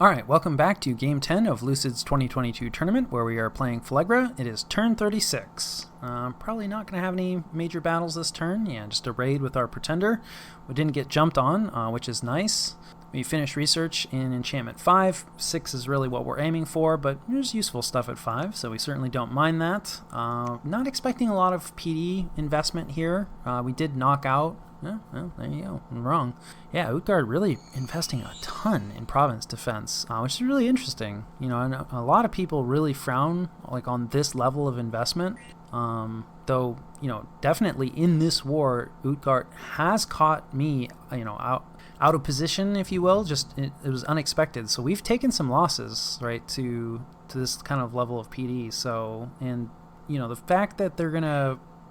Alright, welcome back to Game 10 of Lucid's 2022 tournament, where we are playing Phlegra. It is turn 36. Probably not going to have any major battles this turn. Yeah, just a raid with our Pretender. We didn't get jumped on, which is nice. We finished research in enchantment 5. 6 is really what we're aiming for, but there's useful stuff at 5, so we certainly don't mind that. Not expecting a lot of PD investment here. We did knock out. Well, there you go. I'm wrong. Yeah, Utgard really investing a ton in province defense, which is really interesting. You know, and a lot of people really frown on this level of investment. Though, you know, definitely in this war, Utgard has caught me, out of position, if you will. Just it was unexpected. So we've taken some losses, right, to this kind of level of PD. So, and you know, the fact that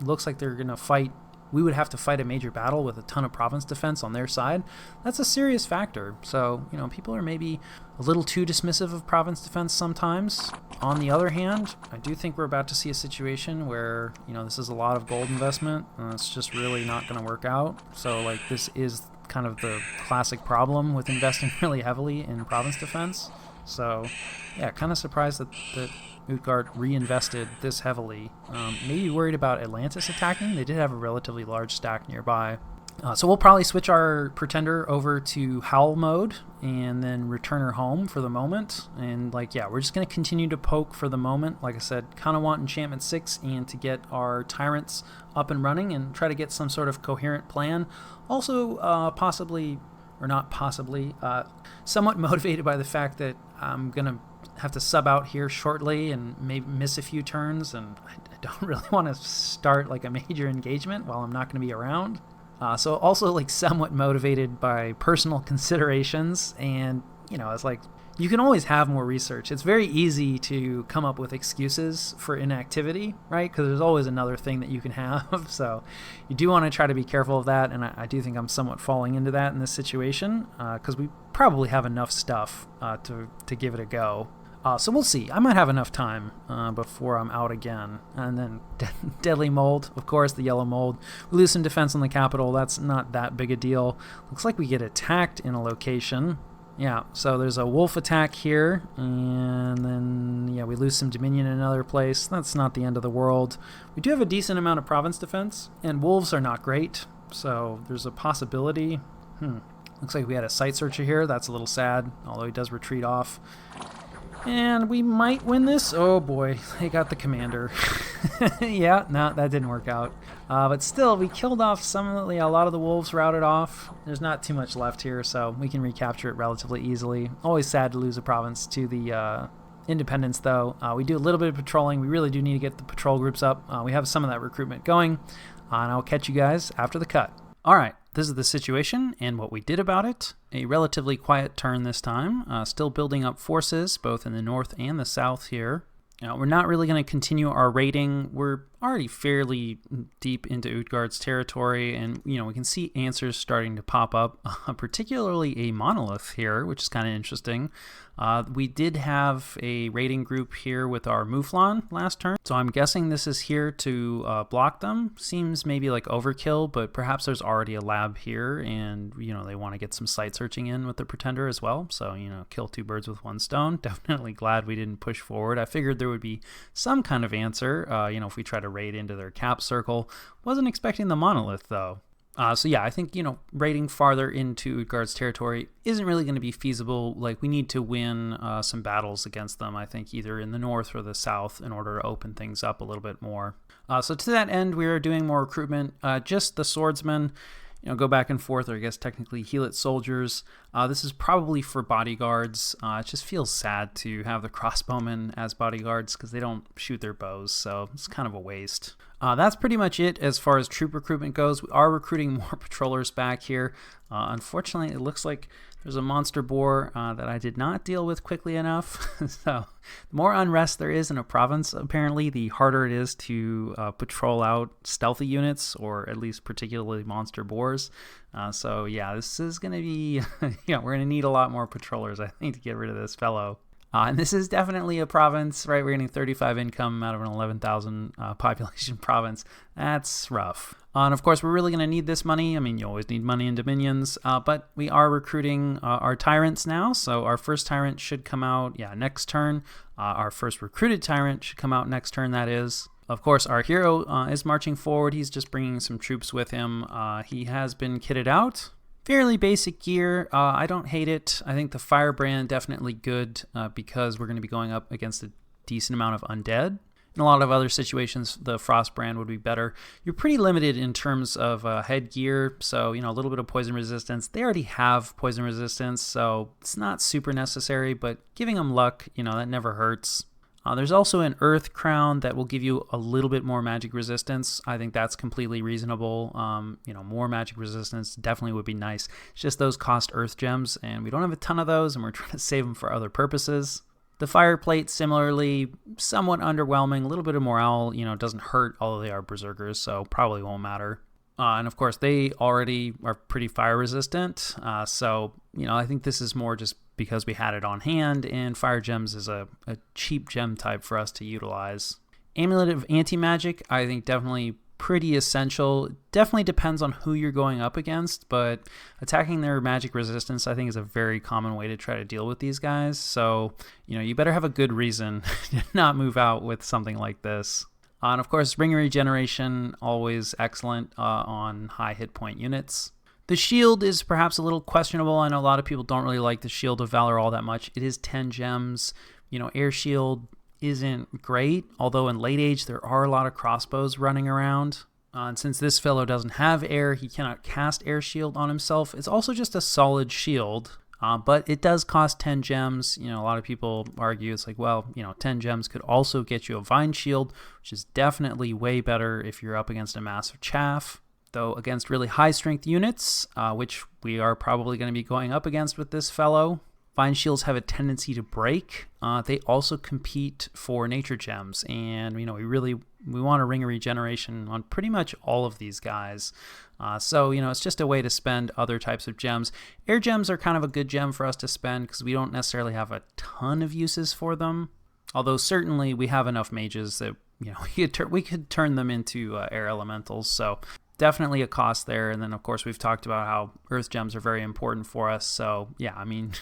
looks like they're gonna fight. We would have to fight a major battle with a ton of province defense on their side. That's a serious factor. So, you know, people are maybe a little too dismissive of province defense sometimes. On the other hand, I do think we're about to see a situation where, you know, this is a lot of gold investment, and it's just really not going to work out. So, like, this is kind of the classic problem with investing really heavily in province defense. So, yeah, kind of surprised that Utgard reinvested this heavily. Maybe worried about Atlantis attacking. They did have a relatively large stack nearby. So we'll probably switch our Pretender over to Howl mode and then return her home for the moment. And we're just going to continue to poke for the moment. Like I said, kind of want enchantment 6 and to get our tyrants up and running and try to get some sort of coherent plan. Also, somewhat motivated by the fact that I'm going to have to sub out here shortly and maybe miss a few turns, and I don't really want to start a major engagement while I'm not going to be around. So also somewhat motivated by personal considerations, and you know, it's you can always have more research. It's very easy to come up with excuses for inactivity, right? Because there's always another thing that you can have. So you do want to try to be careful of that, and I do think I'm somewhat falling into that in this situation because we probably have enough stuff to give it a go. So we'll see. I might have enough time before I'm out again. And then Deadly Mold, of course, the yellow mold. We lose some defense on the capital. That's not that big a deal. Looks like we get attacked in a location. Yeah, so there's a wolf attack here, and then, we lose some dominion in another place. That's not the end of the world. We do have a decent amount of province defense, and wolves are not great, so there's a possibility. Looks like we had a site searcher here. That's a little sad, although he does retreat off. And we might win this. Oh boy, they got the commander. Yeah, no, that didn't work out. But still, we killed off a lot of the wolves routed off. There's not too much left here, so we can recapture it relatively easily. Always sad to lose a province to the independence, though. We do a little bit of patrolling. We really do need to get the patrol groups up. We have some of that recruitment going, and I'll catch you guys after the cut. All right, this is the situation and what we did about it. A relatively quiet turn this time, still building up forces both in the north and the south here. We're not really going to continue our raiding. We're already fairly deep into Utgard's territory, and we can see answers starting to pop up, particularly a monolith here, which is kind of interesting. We did have a raiding group here with our Mouflon last turn, so I'm guessing this is here to block them. Seems maybe overkill, but perhaps there's already a lab here, and they want to get some site searching in with the Pretender as well. So kill two birds with one stone. Definitely glad we didn't push forward. I figured there would be some kind of answer, if we try to raid into their cap circle. Wasn't expecting the monolith though. So yeah, I think, raiding farther into Utgard's territory isn't really going to be feasible. We need to win some battles against them, I think, either in the north or the south in order to open things up a little bit more. So to that end, we are doing more recruitment. Just the swordsmen, go back and forth, or I guess technically Heelot soldiers. This is probably for bodyguards. It just feels sad to have the crossbowmen as bodyguards because they don't shoot their bows, so it's kind of a waste. That's pretty much it as far as troop recruitment goes. We are recruiting more patrollers back here. Unfortunately, it looks like there's a monster boar that I did not deal with quickly enough. So the more unrest there is in a province, apparently, the harder it is to patrol out stealthy units, or at least particularly monster boars. So yeah, this is going to be, we're going to need a lot more patrollers, I think, to get rid of this fellow. And this is definitely a province, right? We're getting 35 income out of an 11,000 population province. That's rough. And of course, we're really going to need this money. I mean, you always need money in Dominions, but we are recruiting our tyrants now. So our first tyrant should come out, next turn. Our first recruited tyrant should come out next turn, that is. Of course, our hero is marching forward. He's just bringing some troops with him. He has been kitted out. Fairly basic gear. I don't hate it. I think the firebrand definitely good because we're going to be going up against a decent amount of undead. In a lot of other situations, the frost brand would be better. You're pretty limited in terms of headgear, so a little bit of poison resistance. They already have poison resistance, so it's not super necessary, but giving them luck, that never hurts. There's also an earth crown that will give you a little bit more magic resistance. I think that's completely reasonable. More magic resistance definitely would be nice. It's just those cost earth gems, and we don't have a ton of those, and we're trying to save them for other purposes. The fire plate, similarly, somewhat underwhelming. A little bit of morale, doesn't hurt, although they are berserkers, so probably won't matter. And of course, they already are pretty fire resistant. So, I think this is more just because we had it on hand, and fire gems is a cheap gem type for us to utilize. Amulet of Anti-Magic, I think definitely pretty essential. Definitely depends on who you're going up against, but attacking their magic resistance, I think, is a very common way to try to deal with these guys. So, you better have a good reason to not move out with something like this. And of course, ring regeneration, always excellent on high hit point units. The shield is perhaps a little questionable. I know a lot of people don't really like the Shield of Valor all that much. It is 10 gems. Air shield isn't great, although in late age there are a lot of crossbows running around. And since this fellow doesn't have air, he cannot cast air shield on himself. It's also just a solid shield, but it does cost 10 gems. A lot of people argue it's like, well, 10 gems could also get you a vine shield, which is definitely way better if you're up against a massive chaff. Though against really high strength units, which we are probably going to be going up against with this fellow, vine shields have a tendency to break. They also compete for nature gems, and we want a ring of regeneration on pretty much all of these guys. So it's just a way to spend other types of gems. Air gems are kind of a good gem for us to spend because we don't necessarily have a ton of uses for them. Although certainly we have enough mages that we could turn them into air elementals. So definitely a cost there. And then of course we've talked about how earth gems are very important for us. So yeah, I mean.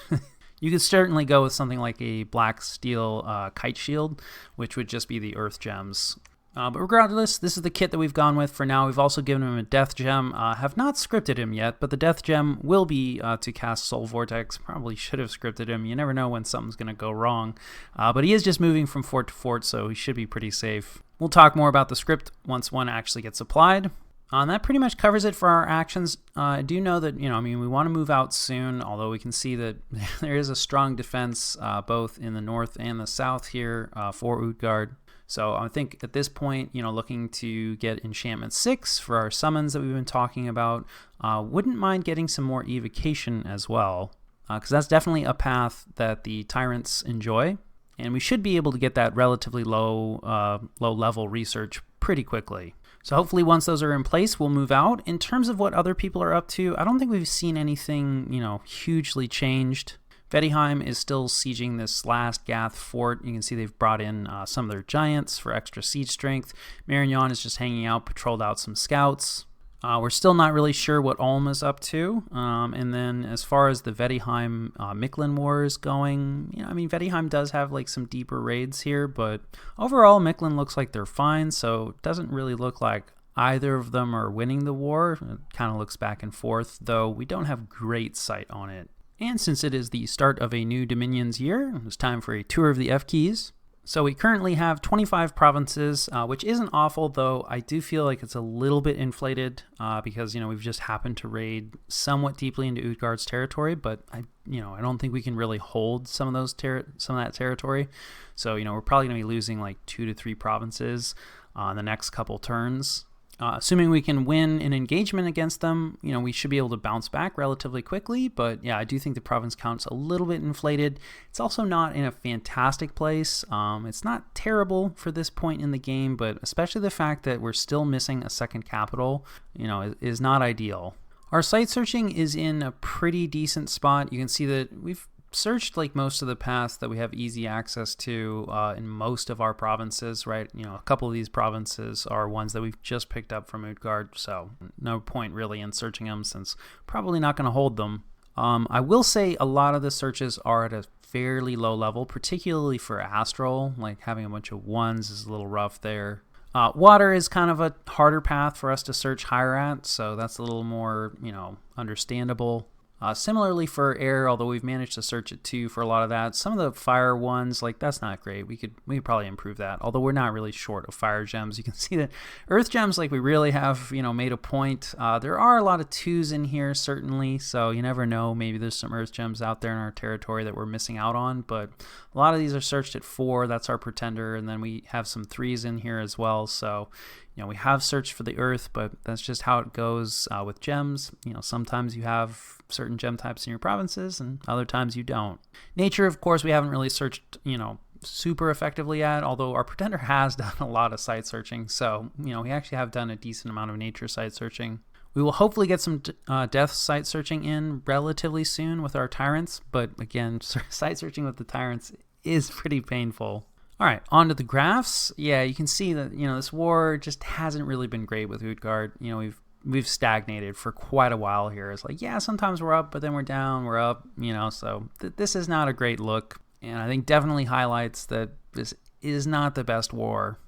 You could certainly go with something like a black steel kite shield, which would just be the earth gems. But regardless, this is the kit that we've gone with for now. We've also given him a death gem. Have not scripted him yet, but the death gem will be to cast Soul Vortex. Probably should have scripted him. You never know when something's going to go wrong. But he is just moving from fort to fort, so he should be pretty safe. We'll talk more about the script once one actually gets applied. And that pretty much covers it for our actions. I do know that, we want to move out soon, although we can see that there is a strong defense both in the north and the south here for Utgard. So I think at this point, looking to get Enchantment 6 for our summons that we've been talking about, wouldn't mind getting some more evocation as well, because that's definitely a path that the tyrants enjoy, and we should be able to get that relatively low level research pretty quickly. So hopefully once those are in place, we'll move out. In terms of what other people are up to, I don't think we've seen anything, hugely changed. Vedheim is still sieging this last Gath fort. You can see they've brought in some of their giants for extra siege strength. Marignon is just hanging out, patrolled out some scouts. We're still not really sure what Ulm is up to. And then as far as the Vedheim Mictlan War is going, Vedheim does have like some deeper raids here, but overall Mictlan looks like they're fine, so it doesn't really look like either of them are winning the war. It kind of looks back and forth, though we don't have great sight on it. And since it is the start of a new Dominions year, it's time for a tour of the F-keys. So we currently have 25 provinces, which isn't awful, though I do feel like it's a little bit inflated because, we've just happened to raid somewhat deeply into Utgard's territory, but I don't think we can really hold some of that territory. So, we're probably going to be losing like 2 to 3 provinces in the next couple turns. Assuming we can win an engagement against them, we should be able to bounce back relatively quickly. But yeah, I do think the province count's a little bit inflated. It's also not in a fantastic place. It's not terrible for this point in the game, but especially the fact that we're still missing a second capital, is not ideal. Our site searching is in a pretty decent spot. You can see that we've searched like most of the paths that we have easy access to in most of our provinces, right? You know, a couple of these provinces are ones that we've just picked up from Utgard, so no point really in searching them since probably not going to hold them. I will say a lot of the searches are at a fairly low level, particularly for Astral. Like having a bunch of ones is a little rough there. Water is kind of a harder path for us to search higher at, so that's a little more, you know, understandable. Similarly for air, although we've managed to search it too for a lot of that. Some of the fire ones, like that's not great. We could probably improve that, although we're not really short of fire gems. You can see that earth gems, like we really have, you know, made a point. There are a lot of 2s in here, certainly, so you never know. Maybe there's some earth gems out there in our territory that we're missing out on, but a lot of these are searched at 4. That's our pretender, and then we have some 3s in here as well, so you know, we have searched for the earth, but that's just how it goes with gems. You know, sometimes you have certain gem types in your provinces and other times you don't. Nature, of course, we haven't really searched, you know, super effectively at, although our pretender has done a lot of site searching. So, you know, we actually have done a decent amount of nature site searching. We will hopefully get some death site searching in relatively soon with our tyrants, but again, site searching with the tyrants is pretty painful. All right, on to the graphs. Yeah, you can see that, you know, this war just hasn't really been great with Utgard. You know, we've stagnated for quite a while here. It's like, yeah, sometimes we're up, but then we're down, we're up, you know, so this is not a great look. And I think definitely highlights that this is not the best war.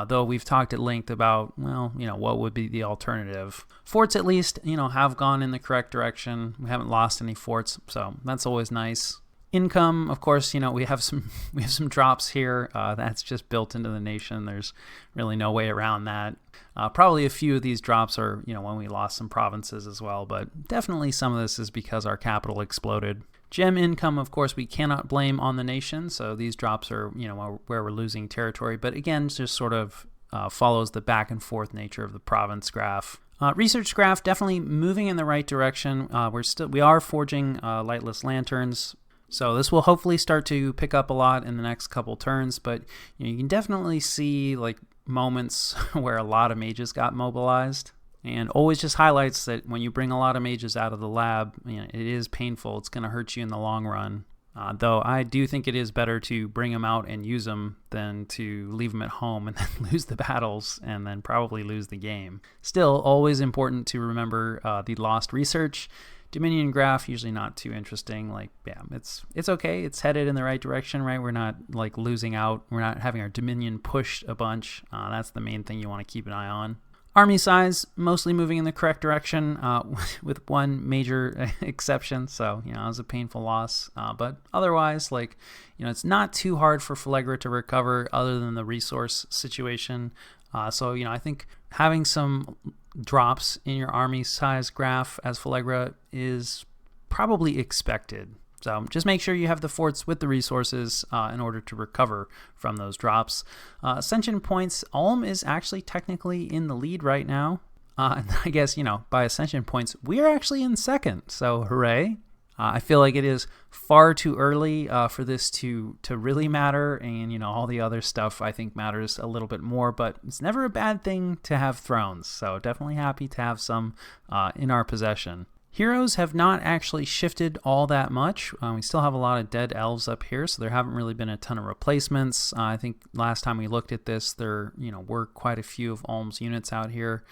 Though we've talked at length about, well, you know, what would be the alternative. Forts, at least, you know, have gone in the correct direction. We haven't lost any forts, so that's always nice. Income, of course, you know, we have some drops here. That's just built into the nation. There's really no way around that. Probably a few of these drops are, you know, when we lost some provinces as well, but definitely some of this is because our capital exploded. Gem income, of course, we cannot blame on the nation, so these drops are, you know, where we're losing territory, but again, just sort of follows the back and forth nature of the province graph. Research graph definitely moving in the right direction. We are forging lightless lanterns. So this will hopefully start to pick up a lot in the next couple turns, but you know, you can definitely see like moments where a lot of mages got mobilized, and always just highlights that when you bring a lot of mages out of the lab, you know, it is painful. It's going to hurt you in the long run. Though I do think it is better to bring them out and use them than to leave them at home and then lose the battles and then probably lose the game. Still, always important to remember the lost research. Dominion graph, usually not too interesting. Like, yeah, it's okay. It's headed in the right direction, right? We're not like losing out. We're not having our Dominion pushed a bunch. That's the main thing you want to keep an eye on. Army size, mostly moving in the correct direction, with one major exception. So, you know, it was a painful loss. But otherwise, like, you know, it's not too hard for Phlegra to recover other than the resource situation. So, you know, I think having some drops in your army size graph as Phlegra is probably expected. So just make sure you have the forts with the resources in order to recover from those drops. Ascension points, Ulm is actually technically in the lead right now. And I guess, you know, by ascension points, we are actually in second. So hooray. I feel like it is far too early for this to really matter, and you know, all the other stuff I think matters a little bit more, but it's never a bad thing to have thrones, so definitely happy to have some in our possession. Heroes have not actually shifted all that much. We still have a lot of dead elves up here, so there haven't really been a ton of replacements. I think last time we looked at this, there were quite a few of Ulm's units out here.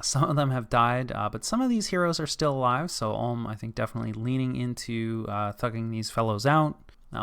Some of them have died, but some of these heroes are still alive, so Ulm, I think, definitely leaning into thugging these fellows out.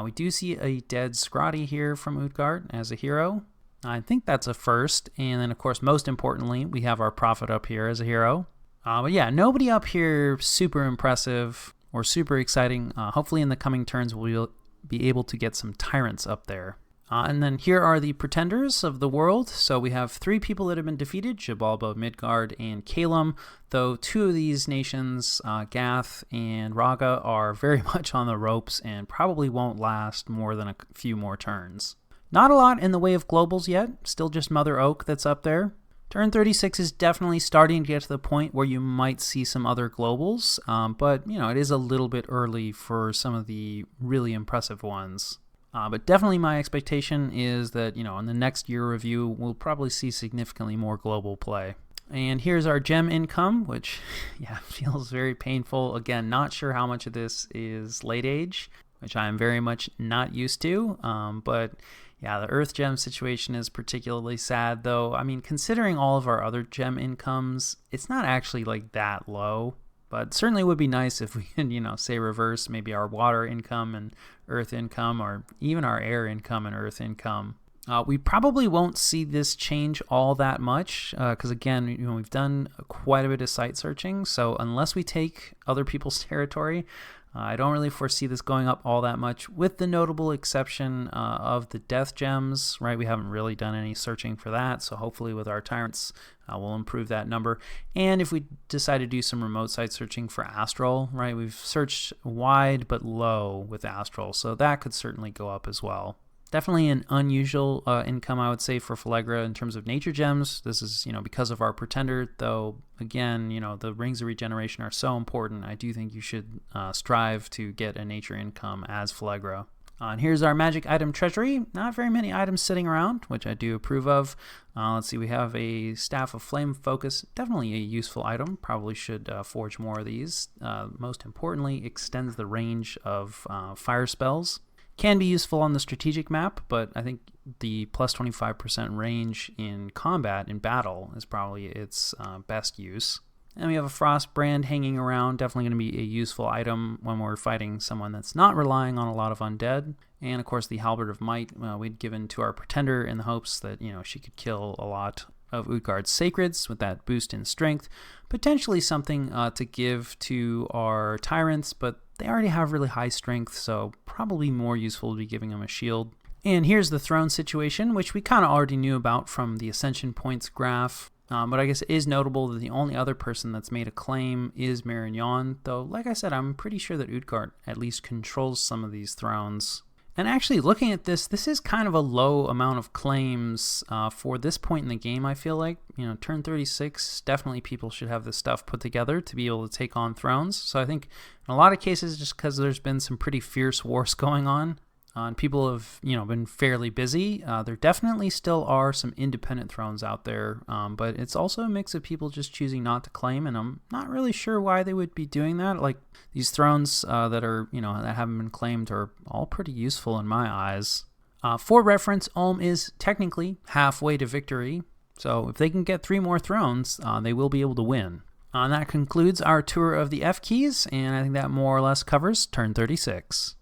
We do see a dead Scrotty here from Utgard as a hero. I think that's a first, and then, of course, most importantly, we have our Prophet up here as a hero. But yeah, nobody up here super impressive or super exciting. Hopefully in the coming turns we'll be able to get some tyrants up there. And then here are the pretenders of the world. So we have 3 people that have been defeated, Xibalba, Midgard, and Kalem, though 2 of these nations, Gath and Raga, are very much on the ropes and probably won't last more than a few more turns. Not a lot in the way of globals yet, still just Mother Oak that's up there. Turn 36 is definitely starting to get to the point where you might see some other globals, but you know, it is a little bit early for some of the really impressive ones. But definitely my expectation is that, you know, in the next year review, we'll probably see significantly more global play. And here's our gem income, which, yeah, feels very painful. Again, not sure how much of this is late age. which I am very much not used to. But yeah, the Earth gem situation is particularly sad, though. I mean, considering all of our other gem incomes, it's not actually like that low. But certainly would be nice if we could, say reverse maybe our water income and Earth income, or even our air income and Earth income. We probably won't see this change all that much because, again, we've done quite a bit of site searching. So unless we take other people's territory, I don't really foresee this going up all that much, with the notable exception of the death gems, right? We haven't really done any searching for that, so hopefully with our tyrants, we'll improve that number. And if we decide to do some remote site searching for astral, right? We've searched wide but low with astral, so that could certainly go up as well. Definitely an unusual income, I would say, for Phlegra in terms of nature gems. This is, because of our pretender, though, again, the rings of regeneration are so important. I do think you should strive to get a nature income as Phlegra. And here's our magic item treasury. Not very many items sitting around, which I do approve of. Let's see, we have a Staff of Flame Focus. Definitely a useful item. Probably should forge more of these. Most importantly, extends the range of fire spells. Can be useful on the strategic map, but I think the plus 25% range in combat, in battle, is probably its best use. And we have a Frost Brand hanging around, definitely going to be a useful item when we're fighting someone that's not relying on a lot of undead. And of course the Halberd of Might we'd given to our Pretender in the hopes that she could kill a lot of Utgard's Sacreds with that boost in strength. Potentially something to give to our Tyrants, but they already have really high strength, so probably more useful to be giving them a shield. And here's the throne situation, which we kind of already knew about from the Ascension points graph. But I guess it is notable that the only other person that's made a claim is Marignon, though, like I said, I'm pretty sure that Utgard at least controls some of these thrones. And actually, looking at this is kind of a low amount of claims for this point in the game, I feel like. Turn 36, definitely people should have this stuff put together to be able to take on thrones. So I think in a lot of cases, just because there's been some pretty fierce wars going on, and people have, been fairly busy, there definitely still are some independent thrones out there, but it's also a mix of people just choosing not to claim, and I'm not really sure why they would be doing that. Like, these thrones that are, that haven't been claimed are all pretty useful in my eyes. For reference, Ulm is technically halfway to victory, so if they can get 3 more thrones, they will be able to win. And that concludes our tour of the F keys, and I think that more or less covers turn 36.